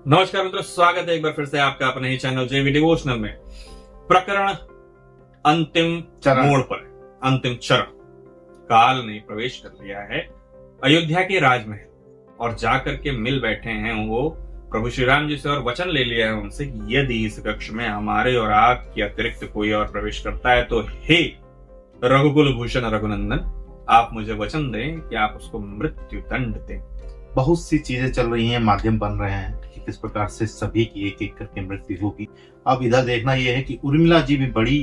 नमस्कार मित्रों, स्वागत है एक बार फिर से आपका अपने ही चैनल जेवी डिवोशनल में। प्रकरण अंतिम मोड़ पर, अंतिम चरण। काल ने प्रवेश कर लिया है अयोध्या के राजमहल और जाकर के मिल बैठे हैं वो प्रभु श्री राम जी से और वचन ले लिया है उनसे कि यदि इस कक्ष में हमारे और आपके अतिरिक्त कोई और प्रवेश करता है तो हे रघुकुल भूषण रघुनंदन, आप मुझे वचन दें कि आप उसको मृत्यु दंड दें। बहुत सी चीजें चल रही हैं, माध्यम बन रहे हैं कि किस प्रकार से सभी की एक एक करके मृत्यु होगी। अब इधर देखना यह है कि उर्मिला जी भी बड़ी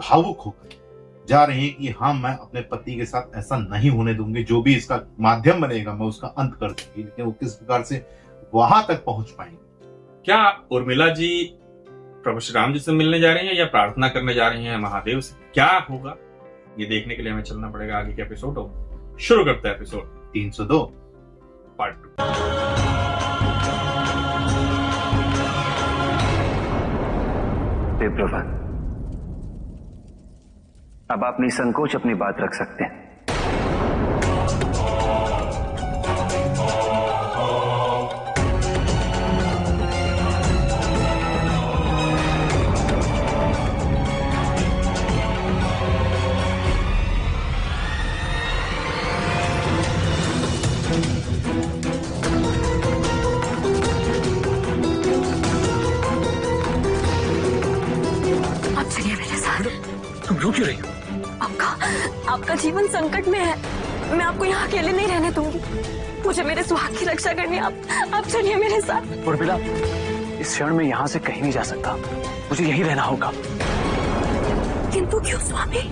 भावुक होकर जा रही है कि हाँ, मैं अपने पति के साथ ऐसा नहीं होने दूंगी, जो भी इसका माध्यम बनेगा मैं उसका अंत कर दूंगी। लेकिन वो किस प्रकार से वहां तक पहुंच पाएंगे? क्या उर्मिला जी प्रभु श्री राम जी से मिलने जा रही हैं या प्रार्थना करने जा रही हैं महादेव से? क्या होगा ये देखने के लिए हमें चलना पड़ेगा आगे के एपिसोड हो। शुरू करते हैं एपिसोड 302 पार्ट 2। देवप्रभा, अब आप निसंकोच अपनी बात रख सकते हैं। तुम रो क्यों रही हो? आपका जीवन संकट में है। मैं आपको यहाँ अकेले नहीं रहने दूंगी। मुझे मेरे सुहाग की रक्षा करनी। आप चलिए मेरे साथ। उर्मिला, इस क्षण में यहाँ से कहीं नहीं जा सकता, मुझे यहीं रहना होगा। किंतु क्यों स्वामी?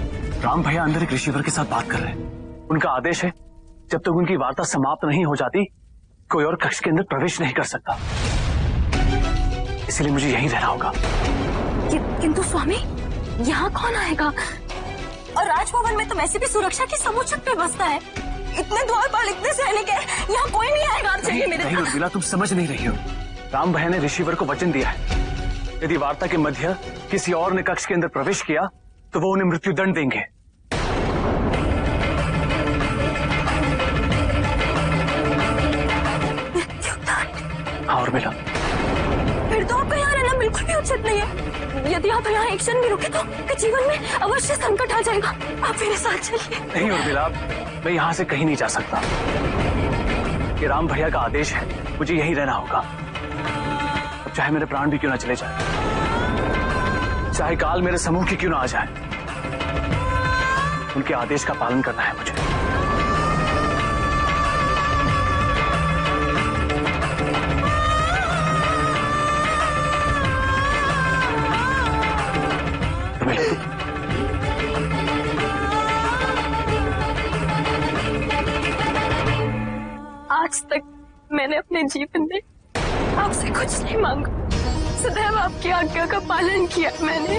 राम भैया अंदर एक ऋषिवर के साथ बात कर रहे हैं। उनका आदेश है जब तक उनकी वार्ता समाप्त नहीं हो जाती कोई और कक्ष के अंदर प्रवेश नहीं कर सकता, इसलिए मुझे यहीं रहना होगा। किंतु स्वामी, यहाँ कौन आएगा? और राजभवन में तो वैसे भी सुरक्षा की समुचित व्यवस्था है। इतने द्वारपाल, इतने सैनिक हैं, यहाँ कोई नहीं आएगा। आप चलिए मेरे साथ। उर्मिला, तुम समझ नहीं रही हो। राम भैया ने ऋषिवर को वचन दिया है, यदि वार्ता के मध्य किसी और ने कक्ष के अंदर प्रवेश किया तो वो उन्हें मृत्यु दंड देंगे। हाँ उर्मिला, फिर तो आपका यहाँ रहना बिल्कुल भी उचित नहीं है। यदि आप यहाँ एक क्षण भी रुके तो आपके जीवन में अवश्य संकट आ जाएगा। आप मेरे साथ चलिए। नहीं उर्मिला, मैं यहाँ से कहीं नहीं जा सकता। ये राम भैया का आदेश है, मुझे यहीं रहना होगा। अब चाहे मेरे प्राण भी क्यों ना चले जाए, चाहे काल मेरे समूह की क्यों ना आ जाए, उनके आदेश का पालन करना है मुझे। आज तक मैंने अपने जीवन में आपसे कुछ नहीं मांगा, सदैव आपकी आज्ञा का पालन किया मैंने।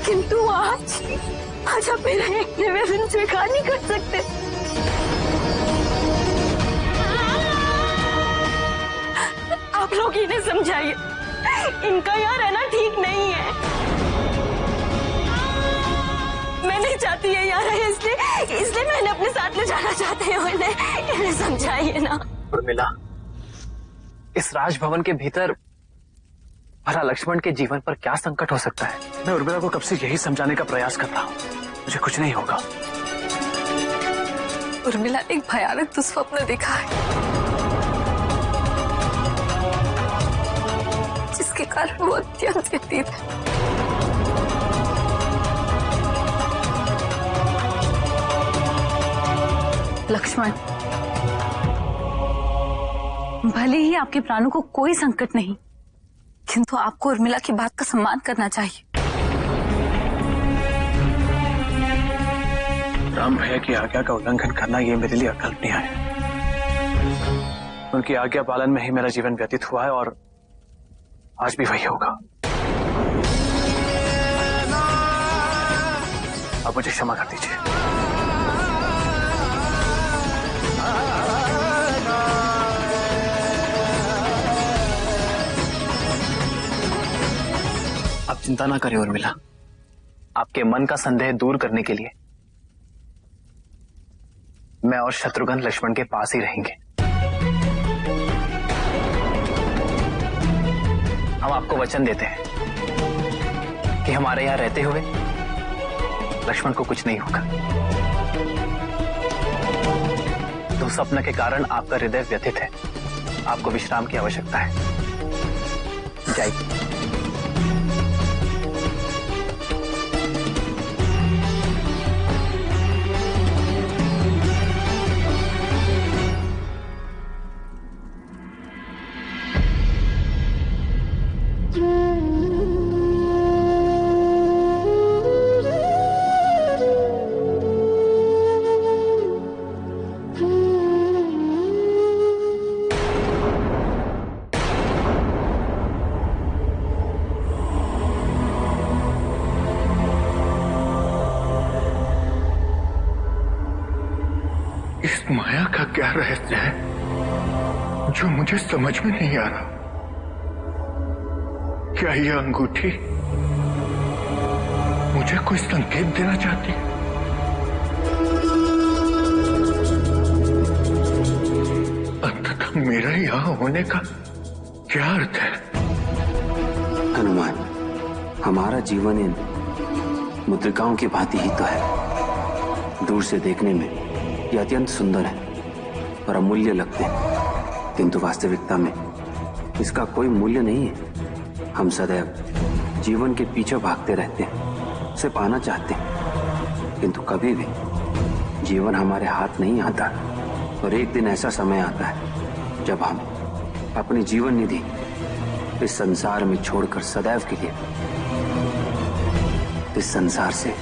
किंतु आज आप मेरा एक निवेदन स्वीकार नहीं कर सकते। आप लोग इन्हें समझाइए, इनका यहाँ रहना ठीक नहीं है। मैं नहीं चाहती है यहाँ रहे, इसलिए मैंने अपने साथ ले जाना चाहते हैं इन्हें समझाइए ना। उर्मिला, इस राजभवन के भीतर भला लक्ष्मण के जीवन पर क्या संकट हो सकता है? मैं उर्मिला को कब से यही समझाने का प्रयास कर रहा हूँ, मुझे कुछ नहीं होगा। उर्मिला एक भयानक दुस्वप्न देखा है, जिसके कारण वो अत्यंत व्यतीत है। लक्ष्मण, भले ही आपके प्राणों को कोई संकट नहीं, किंतु आपको उर्मिला की बात का सम्मान करना चाहिए। राम भैया की आज्ञा का उल्लंघन करना ये मेरे लिए अकल्पनीय है। उनकी आज्ञा पालन में ही मेरा जीवन व्यतीत हुआ है और आज भी वही होगा। अब मुझे क्षमा कर दीजिए। आप चिंता ना करें उर्मिला, आपके मन का संदेह दूर करने के लिए मैं और शत्रुघ्न लक्ष्मण के पास ही रहेंगे। आपको वचन देते हैं कि हमारे यहां रहते हुए लक्ष्मण को कुछ नहीं होगा। तो स्वप्न के कारण आपका हृदय व्यथित है, आपको विश्राम की आवश्यकता है। जाइए। इस माया का क्या रहस्य है जो मुझे समझ में नहीं आ रहा? क्या यह अंगूठी मुझे कोई संकेत देना चाहती है? अंततः मेरा यहां होने का क्या अर्थ है? हनुमान, हमारा जीवन इन मुद्रिकाओं की भांति ही तो है। दूर से देखने में ये अत्यंत सुंदर है और अमूल्य लगते हैं, किंतु वास्तविकता में इसका कोई मूल्य नहीं है। हम सदैव जीवन के पीछे भागते रहते हैं, उसे पाना चाहते हैं, किंतु कभी भी जीवन हमारे हाथ नहीं आता। और एक दिन ऐसा समय आता है जब हम अपनी जीवन निधि इस संसार में छोड़कर सदैव के लिए इस संसार से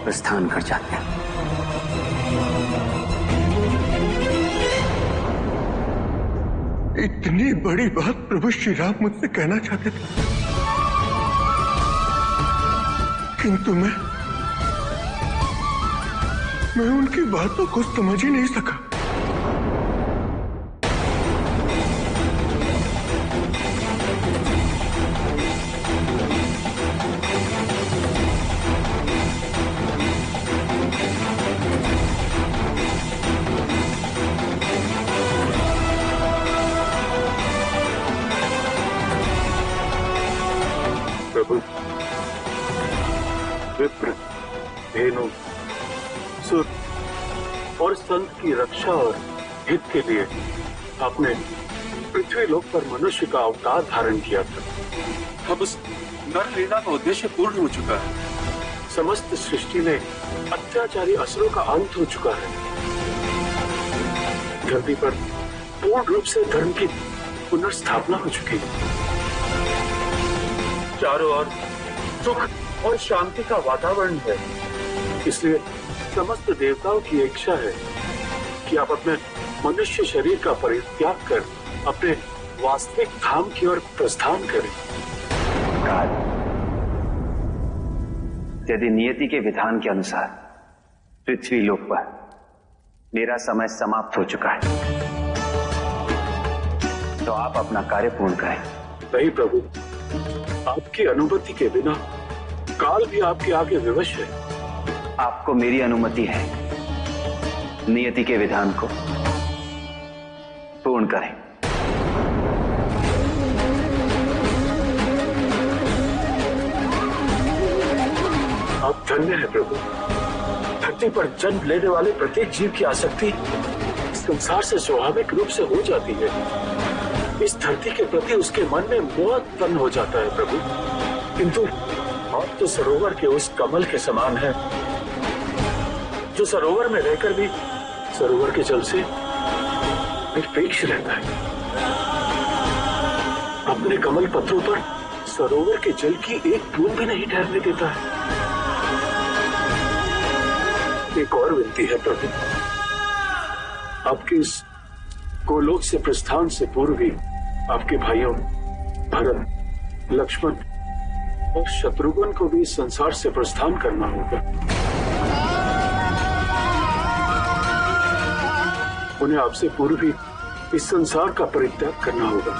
प्रस्थान कर जाते हैं। इतनी बड़ी बात प्रभु श्री राम मुझसे कहना चाहते थे, किंतु मैं उनकी बातों को समझ ही नहीं सका। प्रभु, विप्र, धेनु, सुर और संत की रक्षा और हित के लिए आपने पृथ्वी लोक पर मनुष्य का अवतार धारण किया था। अब उस नर लीला का उद्देश्य पूर्ण हो चुका है। समस्त सृष्टि में अत्याचारी असुरों का अंत हो चुका है। धरती पर पूर्ण रूप से धर्म की पुनर्स्थापना हो चुकी है। चारों ओर सुख और शांति का वातावरण है। इसलिए समस्त देवताओं की इच्छा है कि आप अपने मनुष्य शरीर का परित्याग कर अपने वास्तविक धाम की ओर प्रस्थान करें। काल, यदि नियति के विधान के अनुसार पृथ्वी लोक पर मेरा समय समाप्त हो चुका है, तो आप अपना कार्य पूर्ण करें। नहीं प्रभु, आपकी अनुमति के बिना काल भी आपके आगे विवश है। आपको मेरी अनुमति है, नियति के विधान को पूर्ण करें। आप धन्य है प्रभु। धरती पर जन्म लेने वाले प्रत्येक जीव की आसक्ति संसार से स्वाभाविक रूप से हो जाती है। इस धरती के प्रति उसके मन में मोह उत्पन्न हो जाता है प्रभु। किंतु आप तो सरोवर के उस कमल के समान है जो सरोवर में रहकर भी सरोवर के जल से निरपेक्ष रहता है। अपने कमल पत्रों पर सरोवर के जल की एक बूंद भी नहीं ठहरने देता है। एक और विनती है प्रभु, आपके इस गोलोक से प्रस्थान से पूर्व ही आपके भाइयों भरत, लक्ष्मण और शत्रुघ्न को भी इस संसार से प्रस्थान करना होगा। उन्हें आपसे पूर्व ही इस संसार का परित्याग करना होगा।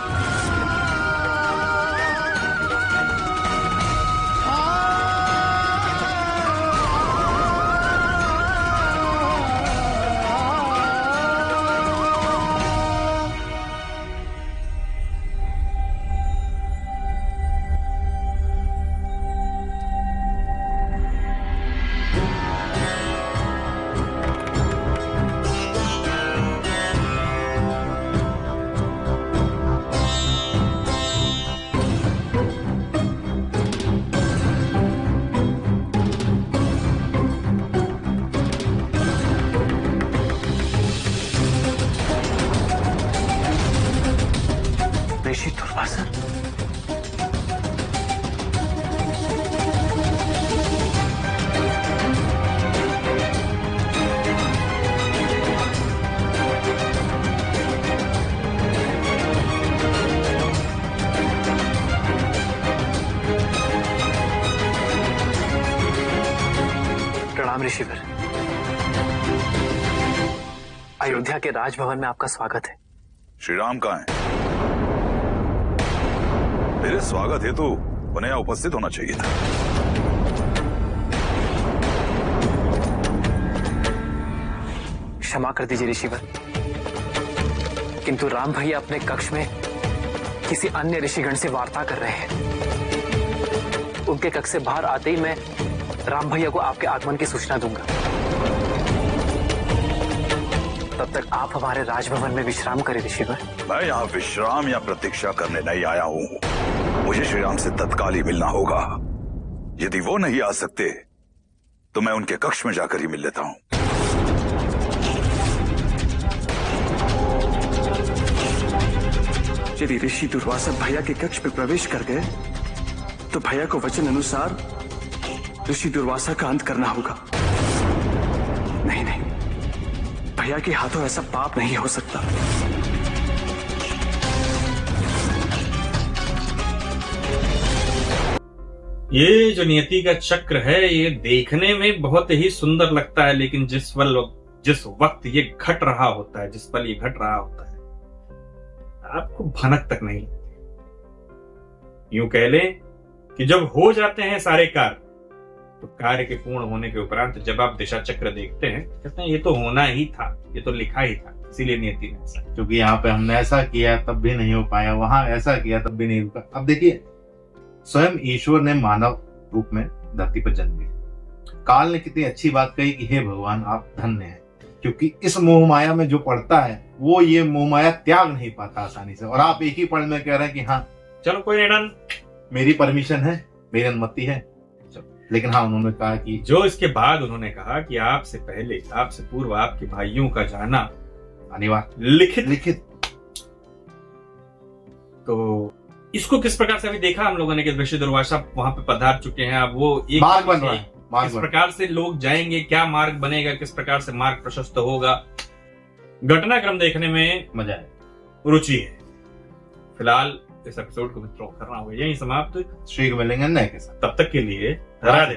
ऋषि दुर्वासा। प्रणाम ऋषिवर। अयोध्या के राजभवन में आपका स्वागत है। श्री राम कहाँ हैं? मेरे स्वागत हेतु उन्हें यहाँ उपस्थित होना चाहिए था। क्षमा कर दीजिए ऋषिवर, किंतु राम भैया अपने कक्ष में किसी अन्य ऋषिगण से वार्ता कर रहे हैं। उनके कक्ष से बाहर आते ही मैं राम भैया को आपके आगमन की सूचना दूंगा। तब तक आप हमारे राजभवन में विश्राम करें ऋषिवर। मैं यहाँ विश्राम या प्रतीक्षा करने नहीं आया हूँ। मुझे श्री राम से तत्काल ही मिलना होगा। यदि वो नहीं आ सकते तो मैं उनके कक्ष में जाकर ही मिल लेता हूँ। यदि ऋषि दुर्वासा भैया के कक्ष में प्रवेश कर गए तो भैया को वचन अनुसार ऋषि दुर्वासा का अंत करना होगा। नहीं नहीं, भैया के हाथों ऐसा पाप नहीं हो सकता। ये जो नियति का चक्र है ये देखने में बहुत ही सुंदर लगता है, लेकिन जिस वक्त ये घट रहा होता है, जिस पल ये घट रहा होता है, आपको भनक तक नहीं लगती। यूं कह लें कि जब हो जाते हैं सारे कार्य, तो कार्य के पूर्ण होने के उपरांत जब आप दिशा चक्र देखते हैं, कहते हैं ये तो होना ही था, ये तो लिखा ही था, इसीलिए नियति ने ऐसा। क्योंकि यहाँ पे हमने ऐसा किया तब भी नहीं हो पाया, वहां ऐसा किया तब भी नहीं रुका। अब देखिए, स्वयं ईश्वर ने मानव रूप में धरती पर जन्म लिया। काल ने कितनी अच्छी बात कही कि हे भगवान आप धन्य हैं, क्योंकि इस मोह माया में जो पड़ता है वो ये मोह माया त्याग नहीं पाता आसानी से। और आप एक ही पल में कह रहे हैं कि हाँ चलो कोई नहीं, मेरी परमिशन है, मेरी अनुमति है। लेकिन हाँ, उन्होंने कहा कि जो इसके बाद उन्होंने कहा कि आपसे पहले, आपसे पूर्व आपके भाइयों का जाना अनिवार्य लिखित। तो इसको किस प्रकार से अभी देखा हम लोगों ने कि ऋषि दुर्वासा वहां पे पधार चुके हैं। अब वो एक मार्ग बन रहा है, किस प्रकार से लोग जाएंगे, क्या मार्ग बनेगा, किस प्रकार से मार्ग प्रशस्त होगा, घटनाक्रम देखने में मजा है, रुचि है। फिलहाल इस एपिसोड को मित्रों करना होगा यही समाप्त। श्री मिलेंगे नए के साथ, तब तक के लिए राधे।